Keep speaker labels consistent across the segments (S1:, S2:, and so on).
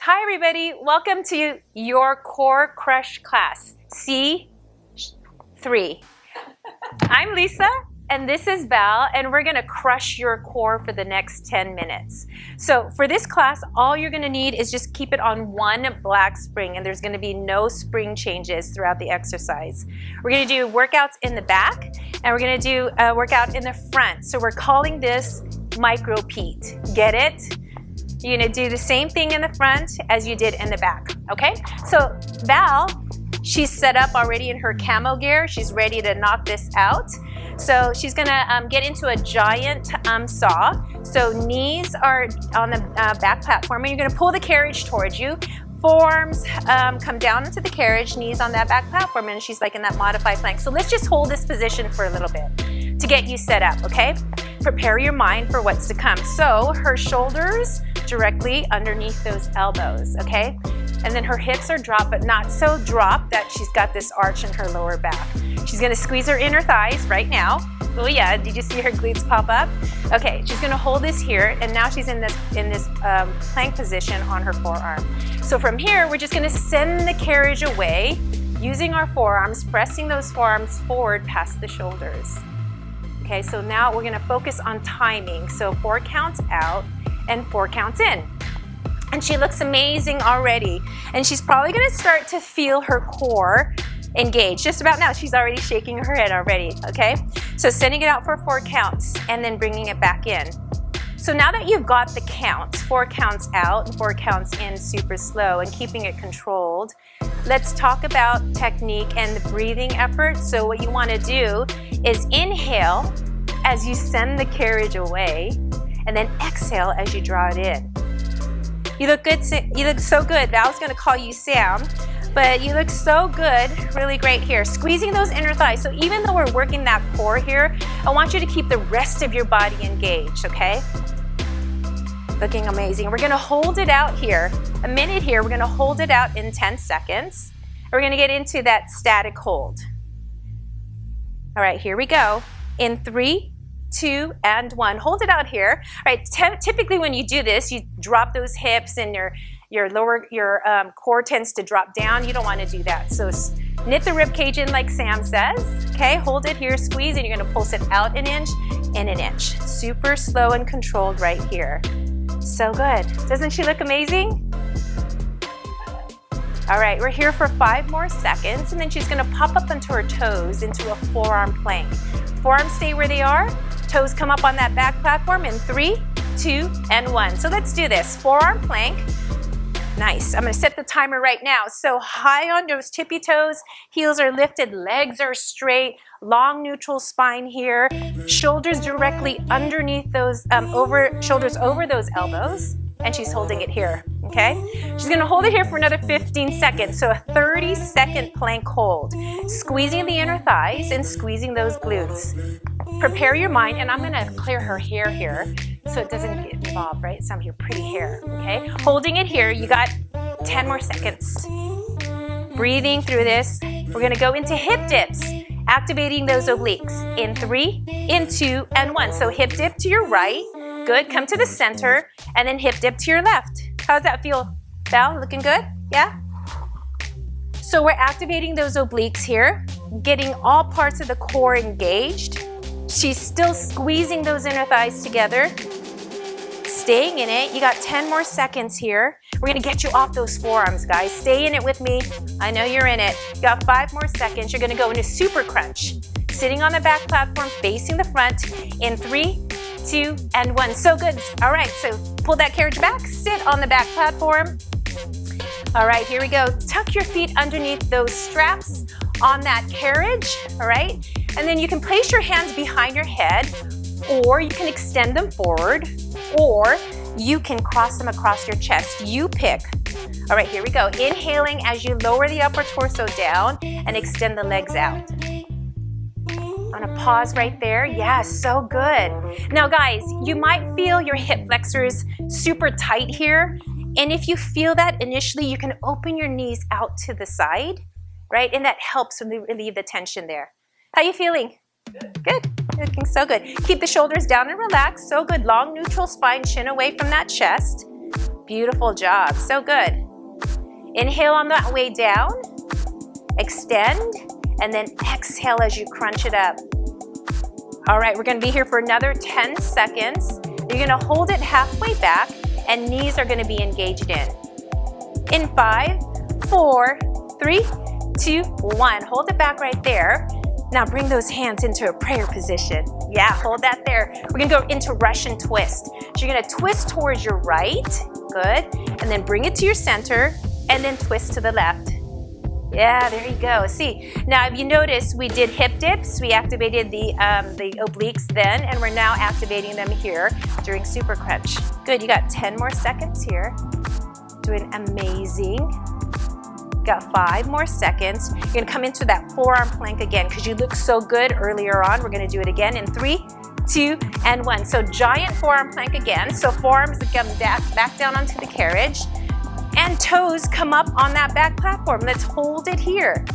S1: Hi everybody, welcome to your core crush class, C3. I'm Lisa and this is Val, and we're gonna crush your core for the next 10 minutes. So for this class, all you're gonna need is just keep it on one black spring, and there's gonna be no spring changes throughout the exercise. We're gonna do workouts in the back, and we're gonna do a workout in the front. So we're calling this Micro Pete. Get it? You're gonna do the same thing in the front as you did in the back, okay? So Val, she's set up already in her camo gear. She's ready to knock this out. So she's gonna get into a giant saw. So knees are on the back platform, and you're gonna pull the carriage towards you. Forearms come down into the carriage, knees on that back platform, and she's like in that modified plank. So let's just hold this position for a little bit to get you set up, okay? Prepare your mind for what's to come. So her shoulders directly underneath those elbows, okay? And then her hips are dropped, but not so dropped that she's got this arch in her lower back. She's gonna squeeze her inner thighs right now. Oh yeah, did you see her glutes pop up? Okay, she's gonna hold this here, and now she's in this plank position on her forearm. So from here, we're just gonna send the carriage away using our forearms, pressing those forearms forward past the shoulders. Okay, so now we're gonna focus on timing. So 4 counts out and 4 counts in. And she looks amazing already. And she's probably gonna start to feel her core engage. Just about now, she's already shaking her head already, okay? So sending it out for 4 counts and then bringing it back in. So now that you've got the counts, 4 counts out and 4 counts in super slow and keeping it controlled, let's talk about technique and the breathing effort. So what you wanna do is inhale as you send the carriage away, and then exhale as you draw it in. You look good, you look so good. Val's gonna call you Sam, but you look so good, really great here. Squeezing those inner thighs. So even though we're working that core here, I want you to keep the rest of your body engaged, okay? Looking amazing. We're gonna hold it out here, a minute here. We're gonna hold it out in 10 seconds. We're gonna get into that static hold. All right, here we go. In 3, 2, and 1. Hold it out here. All right, typically when you do this, you drop those hips and your core tends to drop down. You don't want to do that. So knit the rib cage in like Sam says. Okay, hold it here, squeeze, and you're going to pulse it out an inch and an inch. Super slow and controlled right here. So good. Doesn't she look amazing? All right, we're here for 5 more seconds, and then she's going to pop up onto her toes into a forearm plank. Forearms stay where they are. Toes come up on that back platform in 3, 2, and 1. So let's do this. Forearm plank. Nice. I'm going to set the timer right now. So high on those tippy toes, heels are lifted, legs are straight, long neutral spine here, shoulders directly underneath those, shoulders over those elbows, and she's holding it here, okay? She's going to hold it here for another 15 seconds, so a 30-second plank hold, squeezing the inner thighs and squeezing those glutes. Prepare your mind, and I'm going to clear her hair here so it doesn't get involved, right? Some of your pretty hair, okay? Holding it here, you got 10 more seconds. Breathing through this. We're going to go into hip dips, activating those obliques in 3, in 2, and 1. So hip dip to your right. Good. Come to the center, and then hip dip to your left. How's that feel, Val? Looking good? Yeah? So we're activating those obliques here, getting all parts of the core engaged. She's still squeezing those inner thighs together, staying in it. You got 10 more seconds here. We're gonna get you off those forearms, guys. Stay in it with me. I know you're in it. You got 5 more seconds. You're gonna go into super crunch. Sitting on the back platform, facing the front in 3, 2, and 1. So good. All right, so pull that carriage back, sit on the back platform. All right, here we go. Tuck your feet underneath those straps on that carriage, all right? And then you can place your hands behind your head, or you can extend them forward, or you can cross them across your chest. You pick. All right, here we go. Inhaling as you lower the upper torso down and extend the legs out. I'm gonna pause right there. Yeah, so good. Now guys, you might feel your hip flexors super tight here. And if you feel that initially, you can open your knees out to the side, right? And that helps relieve the tension there. How you feeling? Good. Looking so good. Keep the shoulders down and relax. So good. Long neutral spine, chin away from that chest. Beautiful job, so good. Inhale on that way down, extend, and then exhale as you crunch it up. All right, we're gonna be here for another 10 seconds. You're gonna hold it halfway back and knees are gonna be engaged in 5, 4, 3, 2, 1. Hold it back right there. Now bring those hands into a prayer position. Yeah, hold that there. We're gonna go into Russian twist. So you're gonna twist towards your right, good, and then bring it to your center, and then twist to the left. Yeah, there you go. See, now if you notice, we did hip dips. We activated the obliques then, and we're now activating them here during super crunch. Good, you got 10 more seconds here. Doing amazing. Got 5 more seconds. You're gonna come into that forearm plank again because you looked so good earlier on. We're gonna do it again in 3, 2, and 1. So giant forearm plank again. So forearms come back down onto the carriage. And toes come up on that back platform. Let's hold it here.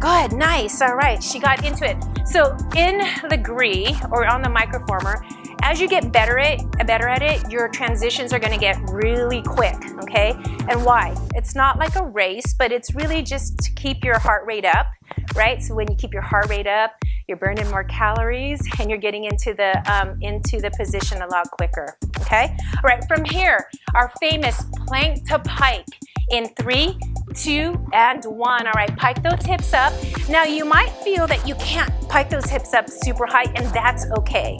S1: Good, nice, all right, she got into it. So in the GRI, or on the Microformer, as you get better at it, your transitions are gonna get really quick, okay? And why? It's not like a race, but it's really just to keep your heart rate up, right? So when you keep your heart rate up, you're burning more calories and you're getting into the position a lot quicker, okay? All right, from here, our famous plank to pike in 3, 2, and 1. All right, pike those hips up. Now you might feel that you can't pike those hips up super high, and that's okay.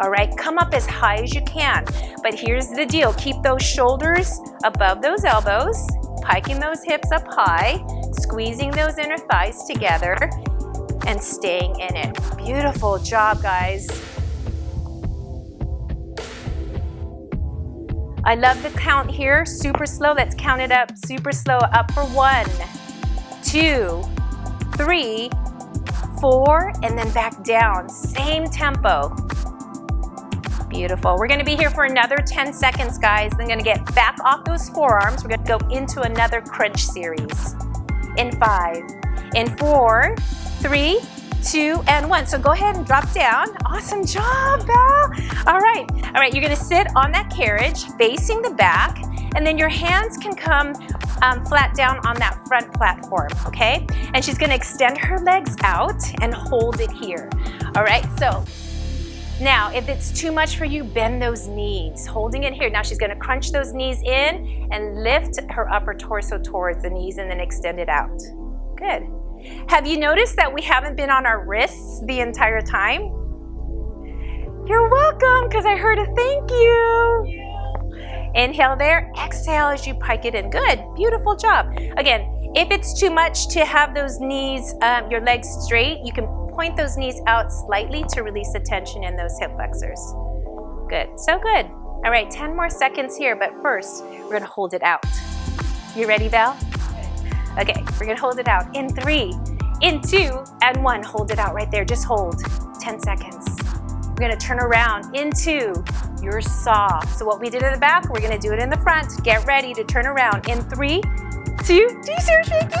S1: All right, come up as high as you can. But here's the deal, keep those shoulders above those elbows, piking those hips up high, squeezing those inner thighs together, and staying in it. Beautiful job, guys. I love the count here, super slow. Let's count it up, super slow. Up for 1, 2, 3, 4, and then back down. Same tempo. Beautiful. We're gonna be here for another 10 seconds, guys. Then gonna get back off those forearms. We're gonna go into another crunch series. In 5, in 4, 3, 2, and 1. So go ahead and drop down. Awesome job, Val. All right, you're gonna sit on that carriage facing the back, and then your hands can come flat down on that front platform, okay? And she's gonna extend her legs out and hold it here. All right, so now if it's too much for you, bend those knees, holding it here. Now she's gonna crunch those knees in and lift her upper torso towards the knees and then extend it out. Good. Have you noticed that we haven't been on our wrists the entire time? You're welcome, because I heard a thank you. Inhale there, exhale as you pike it in. Good, beautiful job. Again, if it's too much to have those knees, your legs straight, you can point those knees out slightly to release the tension in those hip flexors. Good, so good. All right, 10 more seconds here, but first, we're gonna hold it out. You ready, Val? Okay, we're gonna hold it out in 3, in 2, and 1. Hold it out right there, just hold, 10 seconds. We're gonna turn around into your saw. So what we did in the back, we're gonna do it in the front. Get ready to turn around in 3, 2, do you see her shaking?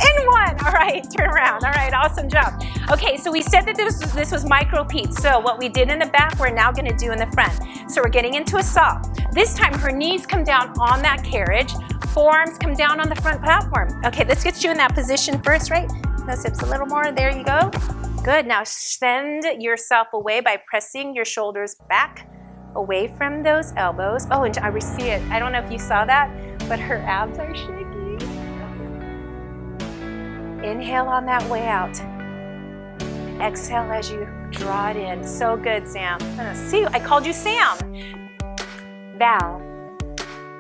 S1: And 1, all right, turn around. All right, awesome job. Okay, so we said that this was Micro Pilates. So what we did in the back, we're now gonna do in the front. So we're getting into a saw. This time her knees come down on that carriage, forearms come down on the front platform. Okay, let's get you in that position first, right? Those hips a little more, there you go. Good, now send yourself away by pressing your shoulders back away from those elbows. Oh, and I see it. I don't know if you saw that, but her abs are shaking. Inhale on that way out. Exhale as you draw it in. So good, Sam. See, I called you Sam. Val.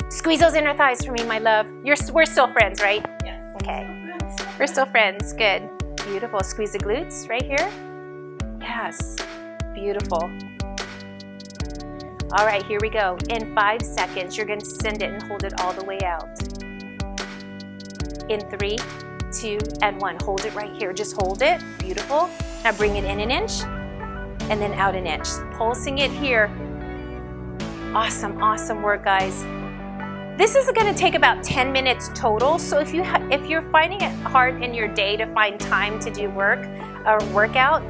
S1: Squeeze those inner thighs for me, my love. We're still friends, right?
S2: Yes.
S1: Okay. We're still friends. Good. Beautiful. Squeeze the glutes right here. Yes. Beautiful. All right, here we go. In 5 seconds, you're going to send it and hold it all the way out. In 3, 2, and 1. Hold it right here. Just hold it. Beautiful. Now bring it in an inch and then out an inch. Pulsing it here. Awesome, awesome work, guys. This is going to take about 10 minutes total. So if you're finding it hard in your day to find time to do workout,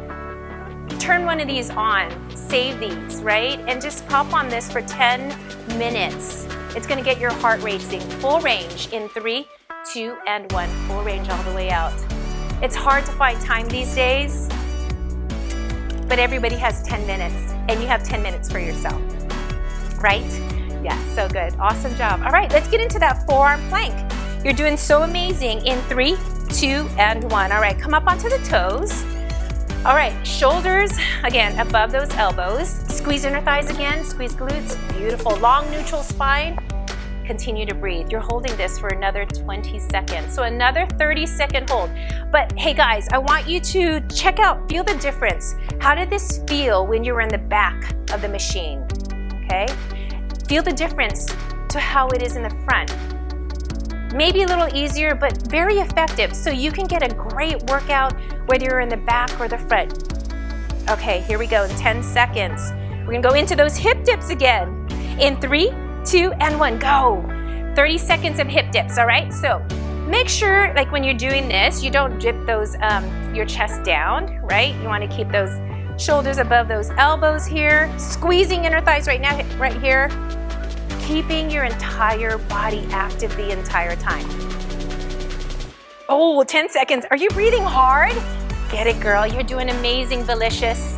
S1: turn one of these on. Save these, right? And just pop on this for 10 minutes. It's gonna get your heart racing. Full range in 3, 2, and 1. Full range all the way out. It's hard to find time these days, but everybody has 10 minutes, and you have 10 minutes for yourself, right? Yeah, so good. Awesome job. All right, let's get into that forearm plank. You're doing so amazing in 3, 2, and 1. All right, come up onto the toes. All right, shoulders, again, above those elbows. Squeeze inner thighs again, squeeze glutes. Beautiful. Long neutral spine. Continue to breathe. You're holding this for another 20 seconds. So another 30-second hold. But hey guys, I want you to check out, feel the difference. How did this feel when you were in the back of the machine? Okay? Feel the difference to how it is in the front. Maybe a little easier, but very effective. So you can get a great workout whether you're in the back or the front. Okay, here we go in 10 seconds. We're gonna go into those hip dips again. In 3, 2, and 1, go. 30 seconds of hip dips, all right? So make sure, like when you're doing this, you don't dip those, your chest down, right? You wanna keep those shoulders above those elbows here. Squeezing inner thighs right now, right here. Keeping your entire body active the entire time. Oh, 10 seconds. Are you breathing hard? Get it, girl. You're doing amazing, Delicious.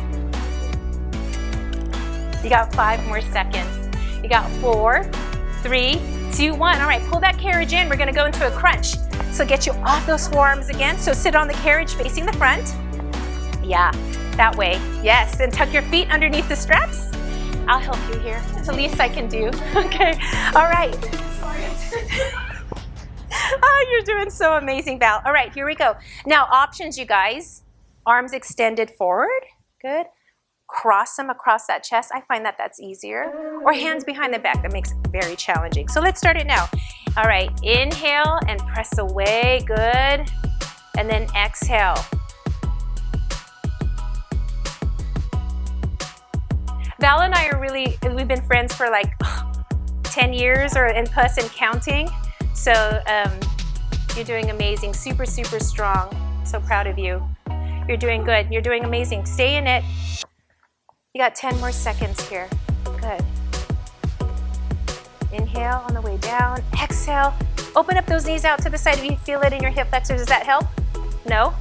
S1: You got 5 more seconds. You got 4, 3, 2, 1. All right, pull that carriage in. We're gonna go into a crunch. So get you off those forearms again. So sit on the carriage facing the front. Yeah, that way. Yes, and tuck your feet underneath the straps. I'll help you here. It's the least I can do. Okay, all right. Oh, you're doing so amazing, Val. All right, here we go. Now, options, you guys. Arms extended forward. Good. Cross them across that chest. I find that that's easier. Or hands behind the back. That makes it very challenging. So let's start it now. All right, inhale and press away. Good. And then exhale. Val and I are we've been friends for like 10 years or and plus and counting. So you're doing amazing, super, super strong. So proud of you. You're doing good, you're doing amazing. Stay in it. You got 10 more seconds here. Good. Inhale on the way down, exhale. Open up those knees out to the side if you feel it in your hip flexors. Does that help? No?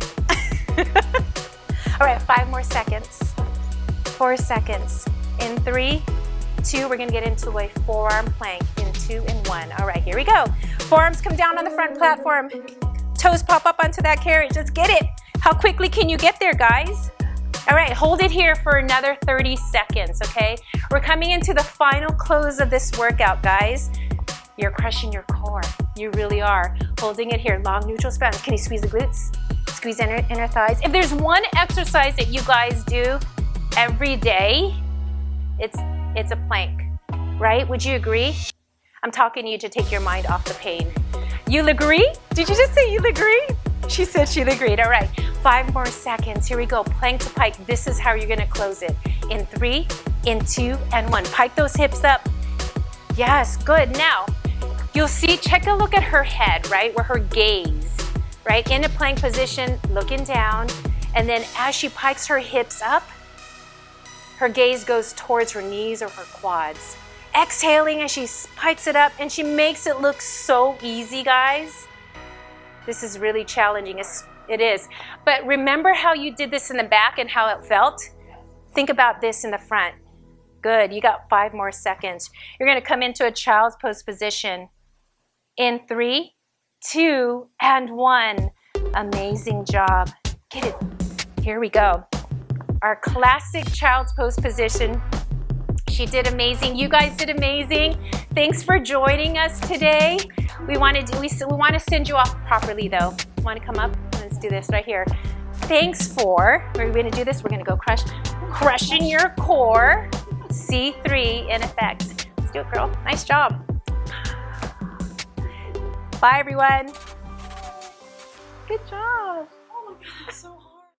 S1: All right, 5 more seconds. 4 seconds. In 3, 2, we're gonna get into a forearm plank in 2 and 1. All right, here we go. Forearms come down on the front platform. Toes pop up onto that carriage. Let's get it. How quickly can you get there, guys? All right, hold it here for another 30 seconds, okay? We're coming into the final close of this workout, guys. You're crushing your core. You really are. Holding it here, long neutral spine. Can you squeeze the glutes? Squeeze inner thighs. If there's one exercise that you guys do every day, it's a plank, right? Would you agree? I'm talking to you to take your mind off the pain. You'll agree? Did you just say you'll agree? She said she'll agreed. All right, 5 more seconds. Here we go, plank to pike. This is how you're gonna close it. In 3, in 2, and 1. Pike those hips up. Yes, good. Now, you'll see, check a look at her head, right? Where her gaze, right? In a plank position, looking down. And then as she pikes her hips up, her gaze goes towards her knees or her quads. Exhaling as she pikes it up, and she makes it look so easy, guys. This is really challenging, it is. But remember how you did this in the back and how it felt? Think about this in the front. Good, you got 5 more seconds. You're gonna come into a child's pose position. In 3, 2, and 1. Amazing job. Get it, here we go. Our classic child's pose position. She did amazing. You guys did amazing. Thanks for joining us today. We want to send you off properly though. Want to come up? Let's do this right here. We're going to do this. We're going to go crushing your core. C3 in effect. Let's do it, girl. Nice job. Bye, everyone. Good job. Oh my God, so hard.